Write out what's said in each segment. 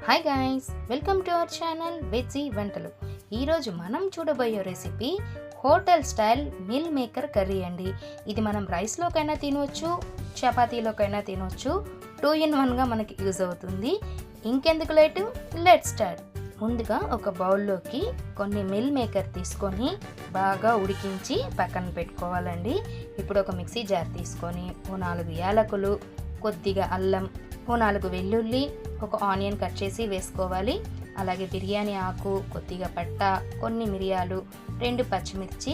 Hi guys, welcome to our channel veggie వంటలు. ఈరోజు మనం చూడబోయే recipe hotel style meal maker curry అండి. ఇది మనం రైస్లోకైనా తినవచ్చు, చపాతీలోకైనా తినవచ్చు. 2 in 1గా మనకి యూజ్ అవుతుంది. ఇంకెందుకు లేటు, లెట్స్ స్టార్ట్. ముందుగా ఒక బౌల్లోకి కొన్ని మిల్ మేకర్ తీసుకొని బాగా ఉడికించి పక్కన పెట్టుకోవాలండి. ఇప్పుడు ఒక మిక్సీ జార్ తీసుకొని 4 యాలకులు, కొద్దిగా అల్లం, 4 వెల్లుల్లి, ఒక ఆనియన్ కట్ చేసి వేసుకోవాలి. అలాగే బిర్యానీ ఆకు, కొద్దిగా పట్ట, కొన్ని మిరియాలు, 2 పచ్చిమిర్చి,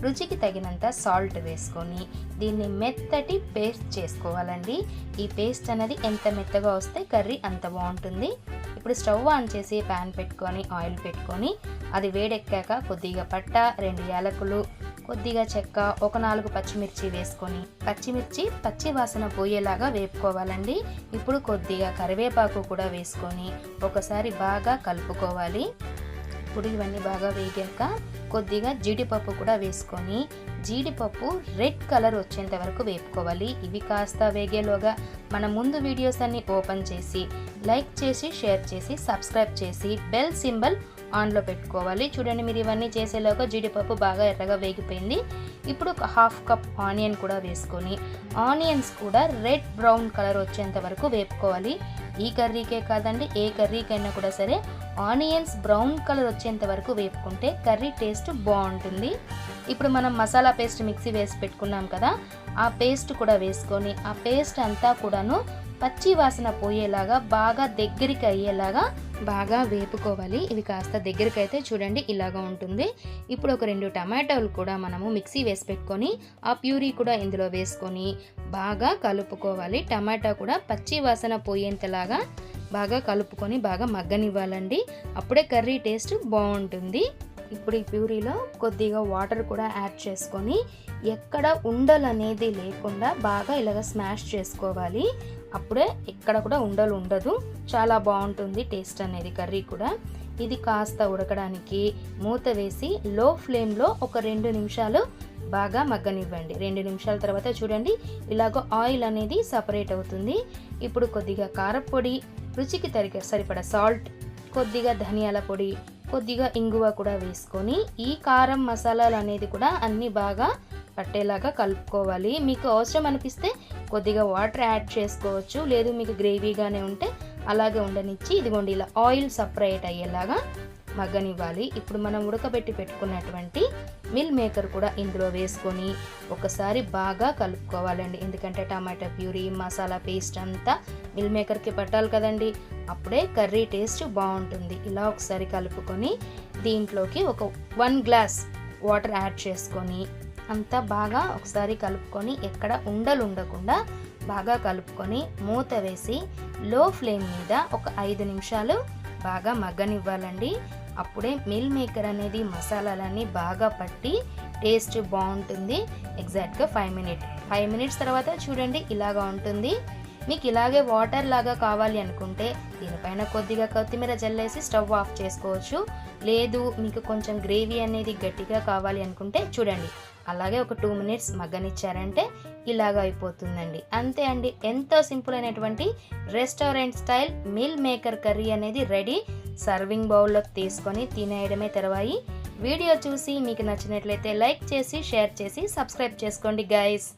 రుచికి తగినంత సాల్ట్ వేసుకొని దీన్ని మెత్తటి పేస్ట్ చేసుకోవాలండి. ఈ పేస్ట్ అనేది ఎంత మెత్తగా వస్తే కర్రీ అంత బాగుంటుంది. ఇప్పుడు స్టవ్ ఆన్ చేసి ప్యాన్ పెట్టుకొని ఆయిల్ పెట్టుకొని అది వేడెక్కాక కొద్దిగా పట్ట, 2 యాలకులు, కొద్దిగా చెక్క, ఒక 4 పచ్చిమిర్చి వేసుకొని పచ్చిమిర్చి పచ్చి వాసన పోయేలాగా వేపుకోవాలండి. ఇప్పుడు కొద్దిగా కరివేపాకు కూడా వేసుకొని ఒకసారి బాగా కలుపుకోవాలి. ఇప్పుడు ఇవన్నీ బాగా వేగాక కొద్దిగా జీడిపప్పు కూడా వేసుకొని జీడిపప్పు రెడ్ కలర్ వచ్చేంత వరకు వేపుకోవాలి. ఇవి కాస్త వేగేలోగా మన ముందు వీడియోస్ అన్ని ఓపెన్ చేసి లైక్ చేసి షేర్ చేసి సబ్స్క్రైబ్ చేసి బెల్ సింబల్ ఆన్లో పెట్టుకోవాలి. చూడండి, మీరు ఇవన్నీ చేసేలోగా జీడిపప్పు బాగా ఎర్రగా వేగిపోయింది. ఇప్పుడు ఒక 1/2 కప్ ఆనియన్ కూడా వేసుకొని ఆనియన్స్ కూడా రెడ్ బ్రౌన్ కలర్ వచ్చేంత వరకు వేపుకోవాలి. ఈ కర్రీకే కాదండి, ఏ కర్రీకైనా కూడా సరే ఆనియన్స్ బ్రౌన్ కలర్ వచ్చేంత వరకు వేపుకుంటే కర్రీ టేస్ట్ బాగుంటుంది. ఇప్పుడు మనం మసాలా పేస్ట్ మిక్సీ వేసి పెట్టుకున్నాం కదా, ఆ పేస్ట్ కూడా వేసుకొని ఆ పేస్ట్ అంతా కూడాను పచ్చి వాసన పోయేలాగా బాగా దగ్గరికి అయ్యేలాగా బాగా వేపుకోవాలి. ఇవి కాస్త దగ్గరికి అయితే చూడండి ఇలాగా ఉంటుంది. ఇప్పుడు ఒక 2 టమాటోలు కూడా మనము మిక్సీ వేసి పెట్టుకొని ఆ ప్యూరీ కూడా ఇందులో వేసుకొని బాగా కలుపుకోవాలి. టమాటా కూడా పచ్చి వాసన పోయేంతలాగా బాగా కలుపుకొని బాగా మగ్గనివ్వాలండి. అప్పుడే కర్రీ టేస్ట్ బాగుంటుంది. ఇప్పుడు ఈ ప్యూరీలో కొద్దిగా వాటర్ కూడా యాడ్ చేసుకొని ఎక్కడ ఉండలు అనేది లేకుండా బాగా ఇలాగ స్మాష్ చేసుకోవాలి. అప్పుడే ఎక్కడ కూడా ఉండలు ఉండదు, చాలా బాగుంటుంది టేస్ట్ అనేది కర్రీ కూడా. ఇది కాస్త ఉడకడానికి మూత వేసి లో ఫ్లేమ్లో ఒక 2 నిమిషాలు బాగా మగ్గనివ్వండి. 2 నిమిషాల తర్వాత చూడండి ఇలాగ ఆయిల్ అనేది సపరేట్ అవుతుంది. ఇప్పుడు కొద్దిగా కారపొడి, రుచికి సరిపడా సాల్ట్, కొద్దిగా ధనియాల పొడి, కొద్దిగా ఇంగువ కూడా వేసుకొని ఈ కారం మసాలాలు అనేది కూడా అన్నీ బాగా పట్టేలాగా కలుపుకోవాలి. మీకు అవసరం అనిపిస్తే కొద్దిగా వాటర్ యాడ్ చేసుకోవచ్చు, లేదు మీకు గ్రేవీగానే ఉంటే అలాగే ఉండనిచ్చి ఇదిగోండి ఇలా ఆయిల్ సపరేట్ అయ్యేలాగా మగ్గనివ్వాలి. ఇప్పుడు మనం ఉడకబెట్టి పెట్టుకున్నటువంటి మిల్ మేకర్ కూడా ఇందులో వేసుకొని ఒకసారి బాగా కలుపుకోవాలండి. ఎందుకంటే టమాటా ప్యూరీ, మసాలా పేస్ట్ అంతా మిల్ మేకర్కి పట్టాలి కదండి, అప్పుడే కర్రీ టేస్ట్ బాగుంటుంది. ఇలా ఒకసారి కలుపుకొని దీంట్లోకి ఒక 1 గ్లాస్ వాటర్ యాడ్ చేసుకొని అంతా బాగా ఒకసారి కలుపుకొని ఎక్కడ ఉండలు ఉండకుండా బాగా కలుపుకొని మూత వేసి లో ఫ్లేమ్ మీద ఒక 5 నిమిషాలు బాగా మగ్గనివ్వాలండి. అప్పుడే మిల్ మేకర్ అనేది మసాలాలన్నీ బాగా పట్టి టేస్ట్ బాగుంటుంది. ఎగ్జాక్ట్గా 5 మినిట్స్ తర్వాత చూడండి ఇలాగా ఉంటుంది. మీకు ఇలాగే వాటర్ లాగా కావాలి అనుకుంటే దీనిపైన కొద్దిగా కొత్తిమీర జల్లేసి స్టవ్ ఆఫ్ చేసుకోవచ్చు. లేదు మీకు కొంచెం గ్రేవీ అనేది గట్టిగా కావాలి అనుకుంటే చూడండి అలాగే ఒక 2 మినిట్స్ మగ్గనిచ్చారంటే ఇలాగా అయిపోతుందండి. అంతే అండి, ఎంతో సింపుల్ అయినటువంటి restaurant style meal maker curry అనేది రెడీ. సర్వింగ్ బౌల్లోకి తీసుకొని తినేయడమే తర్వాయి. వీడియో చూసి మీకు నచ్చినట్లయితే లైక్ చేసి షేర్ చేసి సబ్స్క్రైబ్ చేసుకోండి గైస్.